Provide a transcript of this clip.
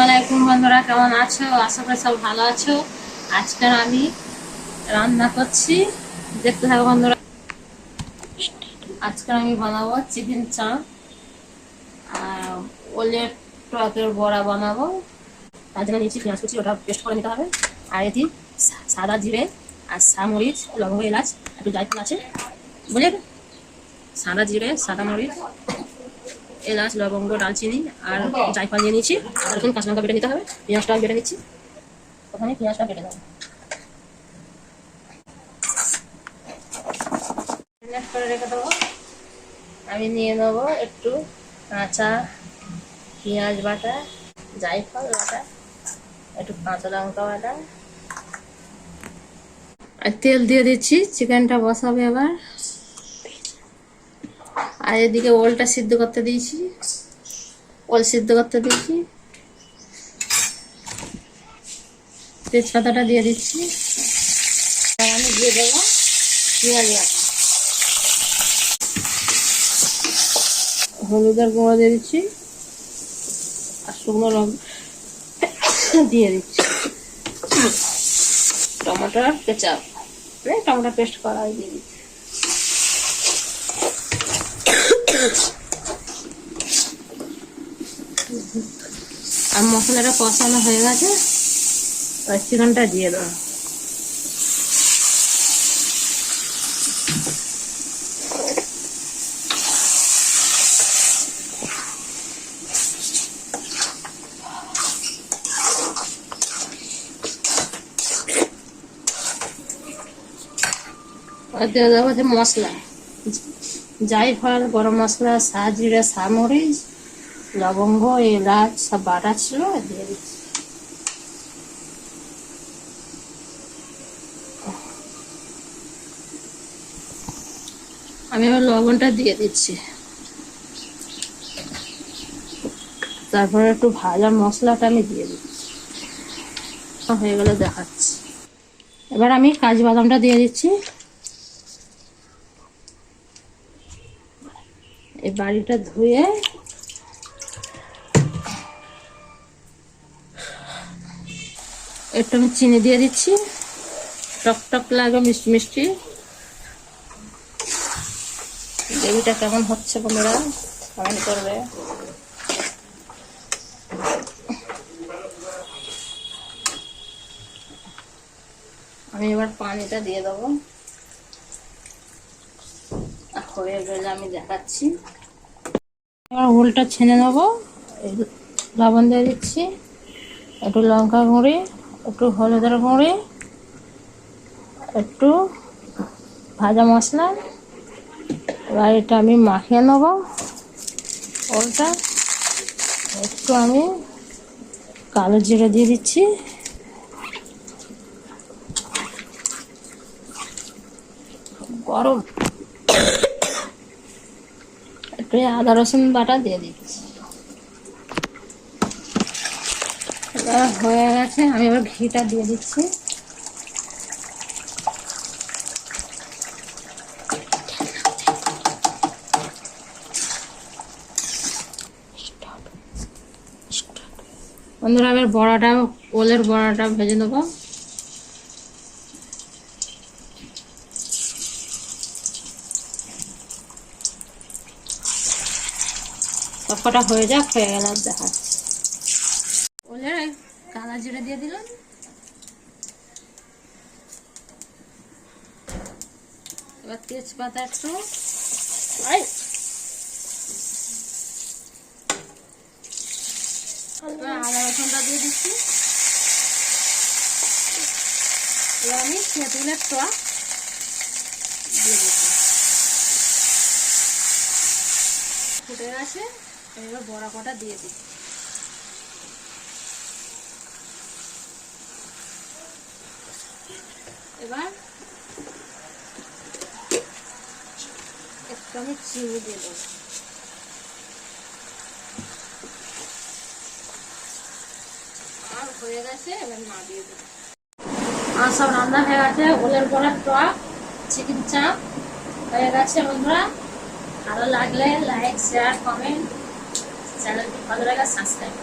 আলাইকুম বন্ধুরা, কেমন আছো? আশা করি সব ভালো আছো। আজকের আমি রান্না করছি, দেখতে থাকো বন্ধুরা। আজকে আমি বানাবো চিকেন চাপ আর ওলের টকের বড়া বানাবো। তার জন্য নিচ্ছি পেঁয়াজ কুচি, ওটা পেস্ট করে নিতে হবে। আর এটি সাদা জিরে আর মরিচ, লবঙ্গ, এলাচ, একটু জায়ফল আছে বুঝলে। সাদা জিরে, সাদা মরিচ, এলাচ, লবঙ্গ, দালচিনি আর জায়ফল নিয়ে নিচ্ছি। আর এখন কাঁচা লঙ্কা বেটে নিতে হবে। পেঁয়াজটা বেটে নিচ্ছি, ওখানে পেঁয়াজটা কেটে দেবো। করে রেখে দেবো। আমি নিয়ে নেবো একটু কাঁচা পেঁয়াজ বাটা, জায়ফল বাটা, একটু কাঁচা লঙ্কা বাটা আর তেল দিয়ে দিচ্ছি। চিকেনটা বসাবে এবার। আর এদিকে ওলটা সিদ্ধ করতে দিয়েছি, ওল সিদ্ধ করতে দিয়েছি। তেজপাতাটা দিয়ে দিচ্ছি। আমি দিয়ে দেবো পেঁয়াজ বাটা, হলুদের গুঁড়ো দিয়ে দিচ্ছি আর শুকনো লঙ্কা দিয়ে দিচ্ছি। টমেটোর কেচাপ, টমেটো পেস্ট করা দিয়ে দিচ্ছি। আর মশলাটা কষানো হয়ে গেছে, চিকেনটা দিয়ে দেবো। দিয়ে দেবো যে মশলা, জায়ফল, গরম মশলা, জিরে, মরিচ, লবঙ্গ, এলাচ সব বাটা ছিল, দিয়ে দিচ্ছি। আমি এবার লবণটা দিয়ে দিচ্ছি। তারপরে একটু ভাজা মশলাটা আমি দিয়ে দিচ্ছি। হয়ে গেলে দেখাচ্ছি। এবার আমি কাজু বাদামটা দিয়ে দিচ্ছি। এই বাড়িটা ধুয়ে একটু আমি চিনি দিয়ে দিচ্ছি, টক টক লাগে, মিষ্টি মিষ্টি। গ্রেভিটা কেমন হচ্ছে বন্ধুরা কমেন্ট করবে। আমি এবার পানিটা দিয়ে দেবো। হয়ে গেলে আমি দেখাচ্ছি। এবার ওলটা ছেনে নেবো। লবণ দিয়ে দিচ্ছি, একটু লঙ্কা গুঁড়ি, একটু হলুদের গুঁড়ি, একটু ভাজা মশলা। এবার এটা আমি মাখিয়ে নেবো ওলটা। একটু আমি কালো জিরে দিয়ে দিচ্ছি, গরম একটু আদা রসুন বাটা দিয়ে দিচ্ছি। এবার হয়ে গেছে, আমি এবার ঘিটা দিয়ে দিচ্ছি। বন্ধুরা এবার বড়াটা, ওলের বড়াটা ভেজে নেবো। সবকটা হয়ে যাক, হয়ে গেল দেখাচ্ছি। ওলের কালা জিরে দিয়ে দিলাম, এবার তেজপাতা একটু, আদা রসুনটা দিয়ে দিচ্ছি। এবার আমি তেঁতুলের টক দিয়ে দিচ্ছি। ফুটে গেছে, এবার বড়া কটা দিয়ে দিচ্ছি। এবার একটু আমি চিনি দিয়ে দেবো। আর হয়ে গেছে, এবার নামিয়ে দেবো। আর সব রান্না হয়ে গেছে। ওলের বড়ার টক, চিকেন চাপ হয়ে গেছে বন্ধুরা। ভালো লাগলে লাইক, শেয়ার, কমেন্ট, চ্যানেলটি ভালো লাগে সাবস্ক্রাইব।